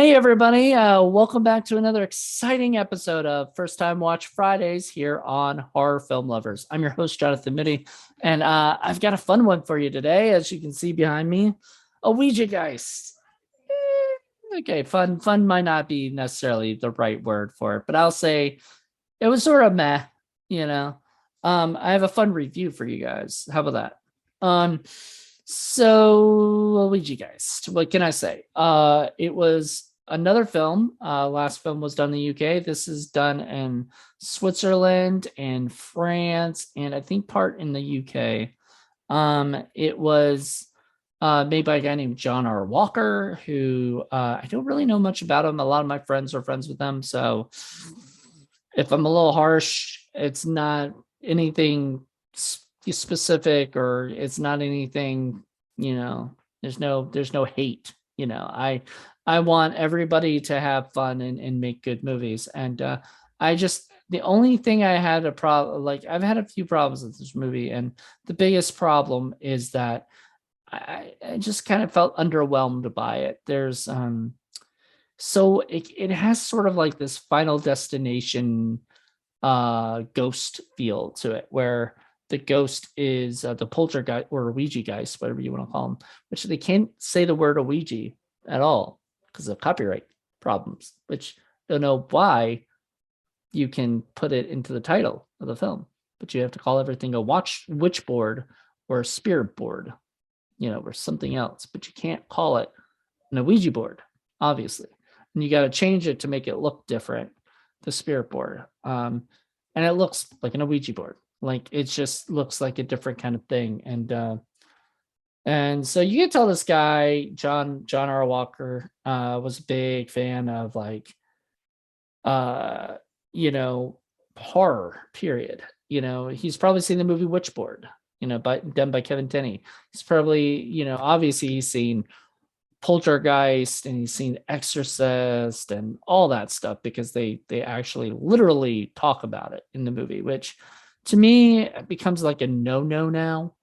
Hey everybody, welcome back to another exciting episode of First Time Watch Fridays here on Horror Film Lovers. I'm your host, Jonathan Moody, and I've got a fun one for you today. As you can see behind me, a Ouijageist. Okay, fun might not be necessarily the right word for it, but I'll say it was sort of meh, you know. I have a fun review for you guys. How about that? So Ouijageist, what can I say? It was another film. Last film was done in the UK. This is done in Switzerland and France, and I think part in the UK. It was made by a guy named John R. Walker, who I don't really know much about him. A lot of my friends are friends with them, so if I'm a little harsh, it's not anything specific, or it's not anything, there's no hate. I want everybody to have fun and make good movies. And I just, the only thing I had a problem, like I've had a few problems with this movie, and the biggest problem is that I just kind of felt underwhelmed by it. So it has sort of like this Final Destination ghost feel to it, where the ghost is the poltergeist or Ouija geist, whatever you want to call them, which they can't say the word Ouija at all because of copyright problems, which I don't know why you can put it into the title of the film, but you have to call everything a witch board or a spirit board, or something else, but you can't call it an Ouija board, obviously. And you got to change it to make it look different, the spirit board. And it looks like an Ouija board. Like it just looks like a different kind of thing. And so you can tell this guy, John R. Walker, was a big fan of like horror, period. He's probably seen the movie Witchboard, done by Kevin Tenney. He's probably, obviously he's seen Poltergeist and he's seen Exorcist and all that stuff, because they actually literally talk about it in the movie, which to me becomes like a no now.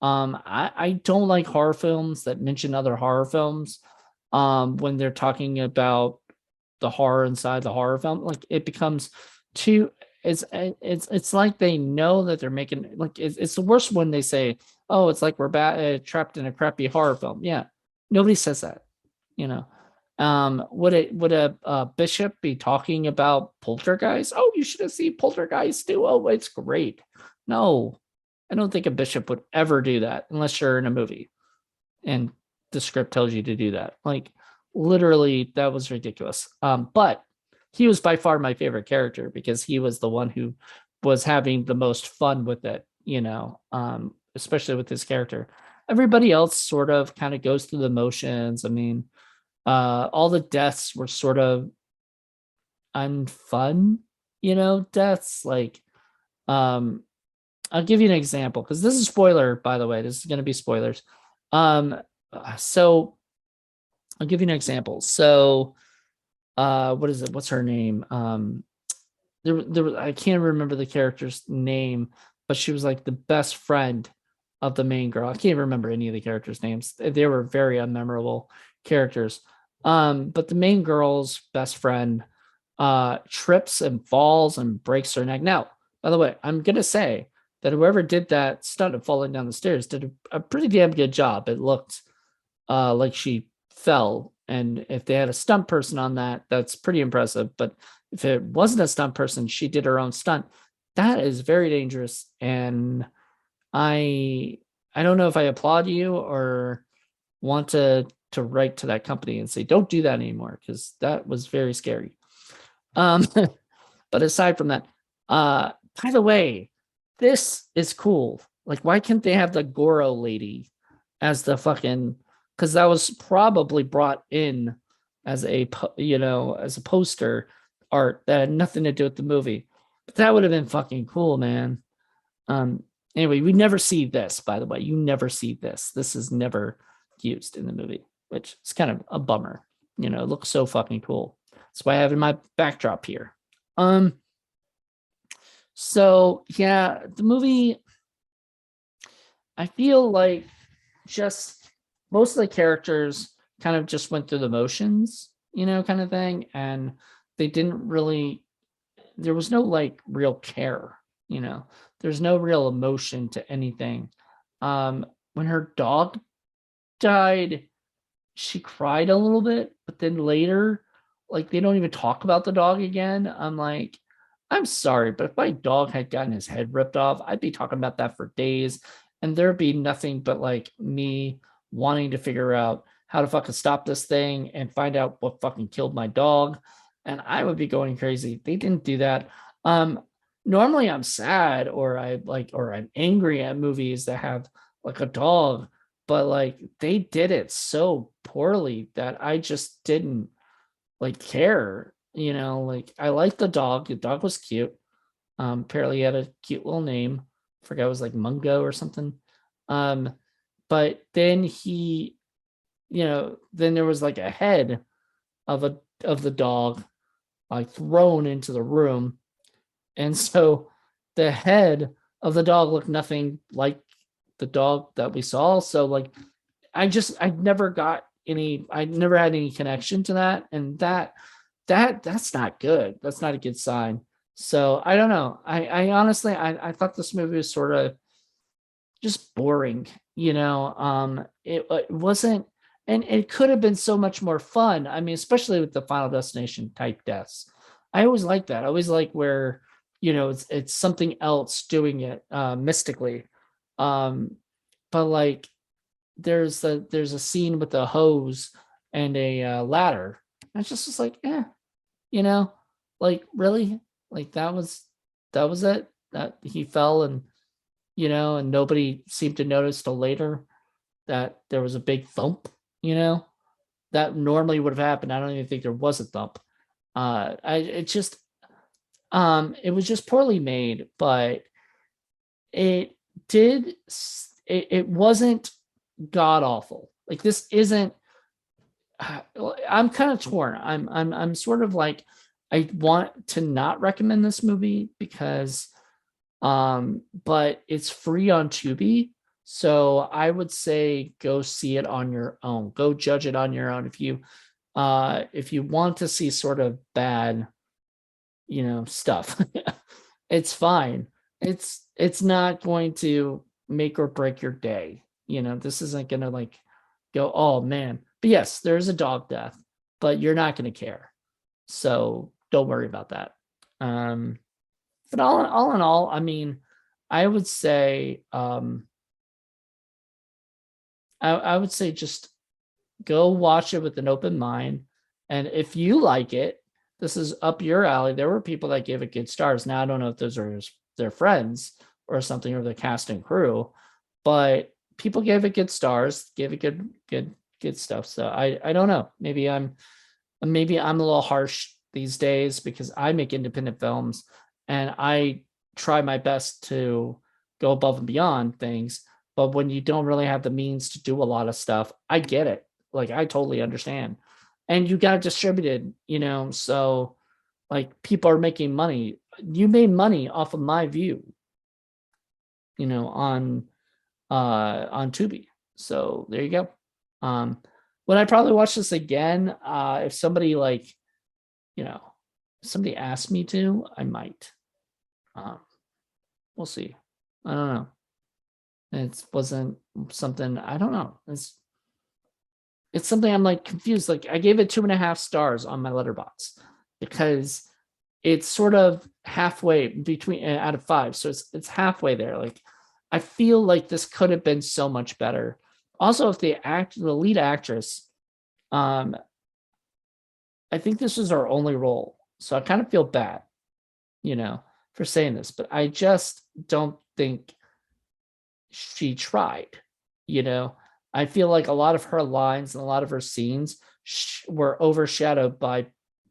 I don't like horror films that mention other horror films when they're talking about the horror inside the horror film. Like it becomes too, it's like they know that they're making, like it's the worst when they say, oh, it's like we're trapped in a crappy horror film. Yeah, nobody says that. Would a bishop be talking about Poltergeist? Oh, you should have seen Poltergeist too. Oh, it's great. No, I don't think a bishop would ever do that unless you're in a movie and the script tells you to do that. Like literally, that was ridiculous. But he was by far my favorite character because he was the one who was having the most fun with it, especially with his character. Everybody else sort of kind of goes through the motions. I mean, all the deaths were sort of unfun, deaths. Like, I'll give you an example because this is spoiler, by the way. This is going to be spoilers. So I'll give you an example. So, what is it? What's her name? I can't remember the character's name, but she was like the best friend of the main girl. I can't remember any of the characters' names. They were very unmemorable characters. But the main girl's best friend trips and falls and breaks her neck. Now, by the way, I'm gonna say that whoever did that stunt of falling down the stairs did a pretty damn good job. It looked like she fell, and if they had a stunt person on that, that's pretty impressive. But if it wasn't a stunt person, she did her own stunt. That is very dangerous, and I don't know if I applaud you or want to write to that company and say don't do that anymore, because that was very scary. But aside from that, by the way, this is cool. Like, why can't they have the Goro lady as the fucking? Because that was probably brought in as a as a poster art that had nothing to do with the movie, but that would have been fucking cool, man. Anyway, we never see this, by the way. You never see this. This is never used in the movie, which is kind of a bummer. It looks so fucking cool. That's why I have in my backdrop here. So yeah, the movie, I feel like just most of the characters kind of just went through the motions, kind of thing. And they didn't really, there was no like real care, there's no real emotion to anything. When her dog died, she cried a little bit, but then later, like they don't even talk about the dog again. I'm like, I'm sorry, but if my dog had gotten his head ripped off, I'd be talking about that for days, and there'd be nothing but like me wanting to figure out how to fucking stop this thing and find out what fucking killed my dog, and I would be going crazy. They didn't do that. Um, Normally I'm sad or I'm angry at movies that have like a dog, but like they did it so poorly that I just didn't like care. Like I liked the dog. The dog was cute. Apparently he had a cute little name. I forgot, it was like Mungo or something. Um, but then then there was like a head of the dog like thrown into the room. And so the head of the dog looked nothing like the dog that we saw. So like I never had any connection to that. And that's not good. That's not a good sign. So I don't know. I honestly, I thought this movie was sort of just boring, it wasn't, and it could have been so much more fun. I mean, especially with the Final Destination type deaths. I always like that. I always like where, it's something else doing it mystically. But like there's a scene with a hose and a ladder. I just was like, you know, like really, like that was it. That he fell and and nobody seemed to notice till later that there was a big thump. That normally would have happened. I don't even think there was a thump. It was just poorly made, but it did. It wasn't god awful. Like this isn't. I'm kind of torn. I'm sort of like I want to not recommend this movie because, but it's free on Tubi, so I would say go see it on your own. Go judge it on your own. If you want to see sort of bad, stuff, it's fine. It's not going to make or break your day. This isn't gonna like go, oh man. But yes, there's a dog death, but you're not gonna care. So don't worry about that. But all in all, I mean, I would say I would say just go watch it with an open mind. And if you like it, this is up your alley. There were people that gave it good stars. Now I don't know if those are their friends or something, or the cast and crew, but people gave it good stars, gave it good stuff. So I don't know. Maybe I'm a little harsh these days because I make independent films and I try my best to go above and beyond things. But when you don't really have the means to do a lot of stuff, I get it. Like I totally understand. And you got it distributed, so like people are making money. You made money off of my view, on Tubi. So there you go. Would I probably watch this again? If somebody like, somebody asked me to, I might. We'll see. I don't know. It wasn't something, I don't know. It's something I'm like confused. Like I gave it 2.5 stars on my Letterboxd because it's sort of halfway between out of 5. So it's halfway there. Like I feel like this could have been so much better. Also, if the lead actress, I think this was her only role. So I kind of feel bad, for saying this, but I just don't think she tried, I feel like a lot of her lines and a lot of her scenes were overshadowed by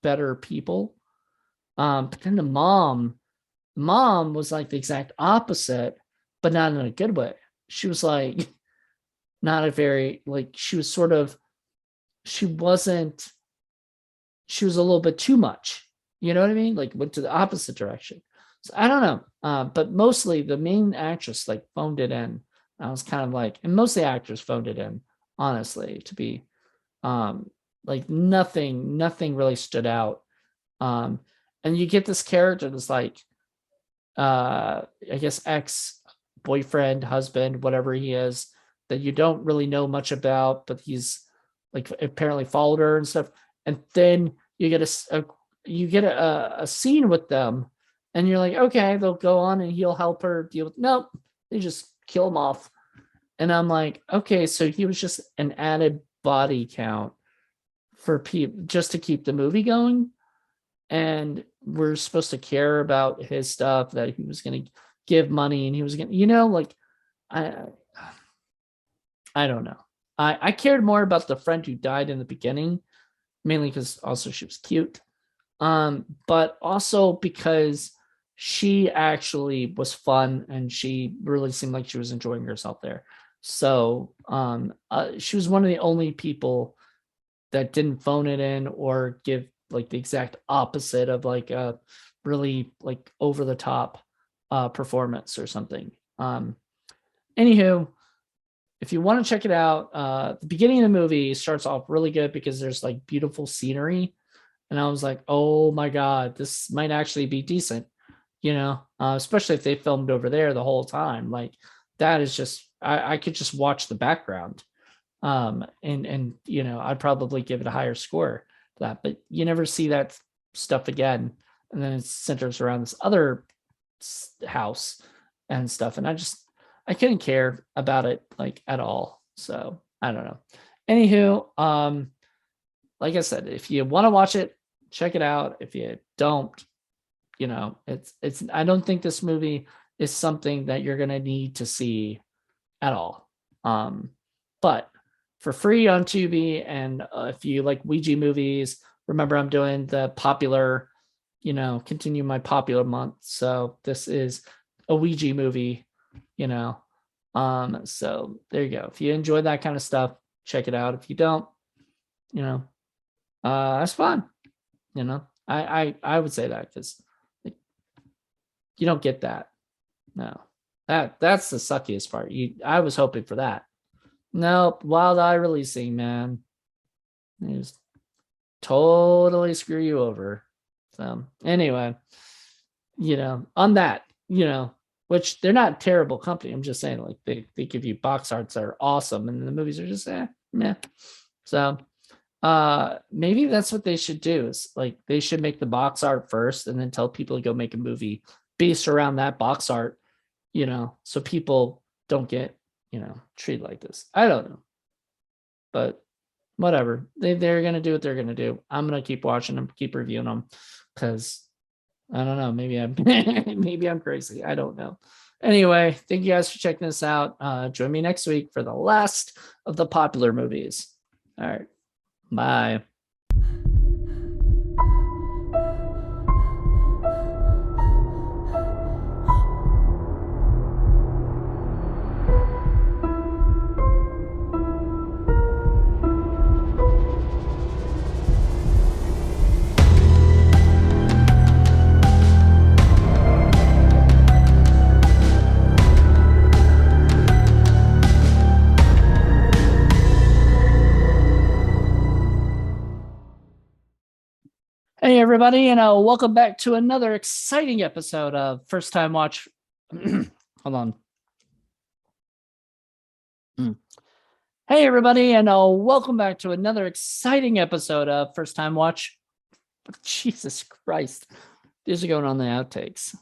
better people. But then the mom was like the exact opposite, but not in a good way. She was like not a very like she was a little bit too much. You know what I mean? Like went to the opposite direction. So I don't know. But mostly the main actress like phoned it in. I was kind of like, and most of the actors phoned it in, honestly, to be Like nothing really stood out. And you get this character that's like, I guess ex-boyfriend, husband, whatever he is, that you don't really know much about, but he's like apparently followed her and stuff. And then you get a scene with them, and you're like, okay, they'll go on and he'll help her deal with. Nope, they just kill him off. And I'm like, okay, so he was just an added body count for people just to keep the movie going. And we're supposed to care about his stuff, that he was going to give money and he was going to, like, I don't know. I cared more about the friend who died in the beginning, mainly because also she was cute. But also because she actually was fun and she really seemed like she was enjoying herself there. So she was one of the only people that didn't phone it in or give like the exact opposite of like a really like over the top performance or something. Anywho, if you want to check it out, the beginning of the movie starts off really good because there's like beautiful scenery. And I was like, oh my God, this might actually be decent, especially if they filmed over there the whole time. Like that is just, I could just watch the background. And I'd probably give it a higher score for that, but you never see that stuff again. And then it centers around this other house and stuff. And I couldn't care about it like at all. So I don't know. Anywho, like I said, if you want to watch it, check it out. If you don't, it's I don't think this movie is something that you're going to need to see at all. But for free on Tubi, and if you like Ouija movies, remember I'm doing the popular, continue my popular month. So this is a Ouija movie, so there you go. If you enjoy that kind of stuff, check it out. If you don't, that's fine. I would say that because like, you don't get that. No, that's the suckiest part. I was hoping for that. Nope, Wild Eye releasing, man. They just totally screw you over. So anyway, on that, which they're not a terrible company. I'm just saying, like they give you box arts that are awesome, and the movies are just meh. So maybe that's what they should do, is like they should make the box art first and then tell people to go make a movie based around that box art, so people don't get treated like this. I don't know, but whatever. They're gonna do what they're gonna do. I'm gonna keep watching them, keep reviewing them, because I don't know, maybe I'm maybe I'm crazy, I don't know. Anyway, thank you guys for checking this out. Join me next week for the last of the popular movies. All right, bye. Hey everybody, and welcome back to another exciting episode of First Time Watch. Hold on. Hey everybody, and welcome back to another exciting episode of First Time Watch. Jesus Christ, these are going on the outtakes.